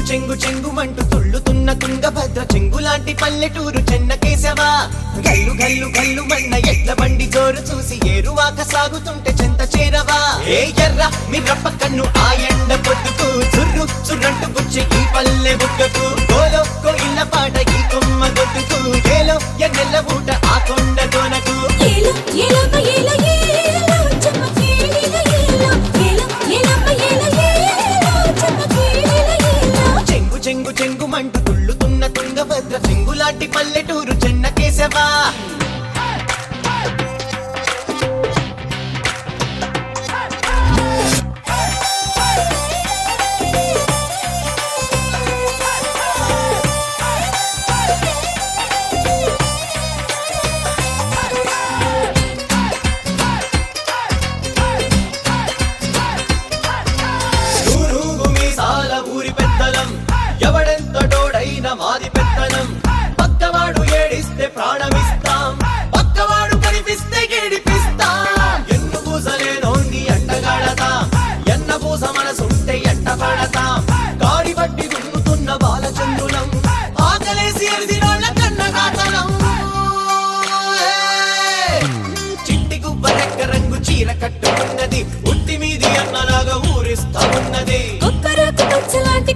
చెంగు చెంగుమంటూ తుళ్ళుతున్న తుంగభద్ర చెంగులాంటి పల్లెటూరు చెన్నకేశవా. గల్లు గల్లు గల్లు మన్న ఎడ్ల బండి జోరు చూసి ఏరువాక సాగుతుంటే చెంత చేరవా. ఏ ఎర్ర మిర్రప్ప కన్ను ఆ ఎండ పొద్దుకు చుర్రు చుర్రంటు బుచ్చి ఈ పల్లె బుక్కకు గోలో కోయిల పాట ఈ కొమ్మ గొట్టుకు ఏలో ఎన్నెల్ల ఊట ఆ కొండ కోనకు. చెంగు చెంగుమంటూ తుళ్ళుతున్న తుంగభద్ర చెంగులాంటి పల్లెటూరు చెన్నకేశవా. ఎవడెంతటోడైన మాది పెత్తనం. పక్కవాడు ఏడిస్తే ప్రాణమిస్తాం, పక్కవాడు కనిపిస్తే గేడిపిస్తాం. ఎన్ను పూసలేనోంది ఎంటగాడతాం, ఎన్న పూస మనసుంటే ఎంట పడతాం. గాడి బట్టి దున్నుతున్న బాలచంద్రులం, ఆకలేసి ఎరిదినోళ్ళ కన్నగాతలం. చిట్టి గుబ్బ రెక్క రంగు చీర కట్టుకున్నది, ఉట్టి మీది అన్నలాగా ఊరిస్తా ఉన్నది.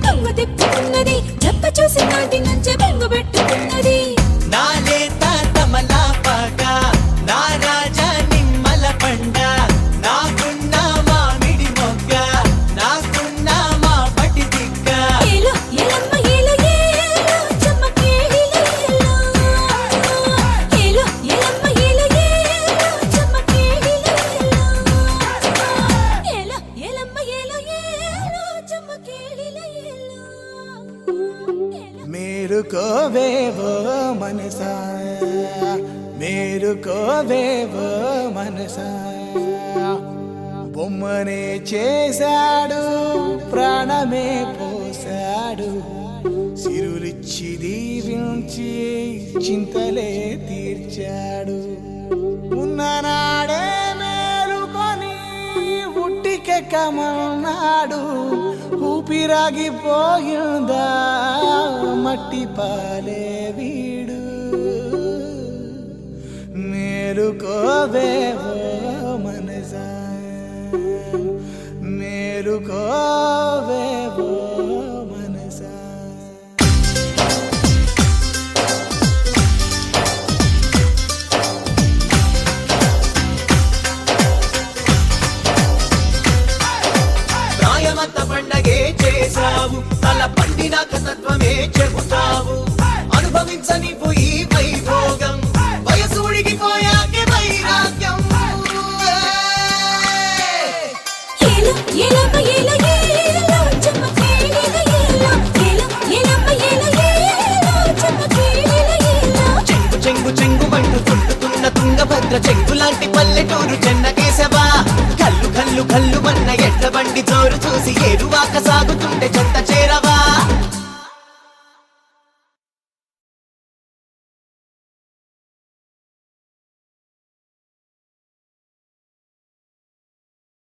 కొంగు తిప్పుకున్నది, చెప్ప చూసి నాటి నుంచే బొంగు పెట్టుకున్నది. నా లేత తమలా పాక, నా రాజా నిమ్మల పండ, నాకున్న మామిడి మొగ్గ, నాకున్న మా పటి దిక్క. ఏలో ఎలమ్మ ఏలో ఏలో చెమ్మకేడిలో ఏలో, ఏలో ఎలమ్మ ఏలో ఏలో చెమ్మకేడిలో ఏలో, ఏలో ఎలమ్మ ఏలో ఏలో చెమ్మకేడిలో ఏలో. మేలుకోవేవో మనసా, మేలుకోవేవో మనసా. బొమ్మనే చేశాడు, ప్రాణమే పోశాడు. సిరులిచ్చి దీవించి చింతలే తీర్చాడు. ఉన్ననాడే మేలుకొని ఉట్టికెక్కమన్నాడు. ఊపిరాగిపోయిందా మట్టి పాలే వీడు. మేలుకోవేవో మనసా, మేలుకోవేవో మనసా. ప్రాయమంత పండగే చేశావు, తల పండినాక తత్వమే చెబుతావు. అనుభవించని పోయి వైభోగం, వయసు ఉడిగిపోయాకే వైరాగ్యం. ఏలో ఎలమ్మ ఏలో ఏలో చెమ్మకేడిలో ఏలో, ఏలో ఎలమ్మ ఏలో ఏలో చెమ్మకేడిలో ఏలో. చెంగు చెంగు చెంగుమంటూ తుళ్ళుతున్న తుంగభద్ర చెంగులాంటి పల్లెటూరు చెన్నకేశవా. కల్లు కల్లు కల్లు మన్న ఎడ్ల బండి జోరు చూసి ఏరువాక సాగుతుంటే చెంత చేరవా.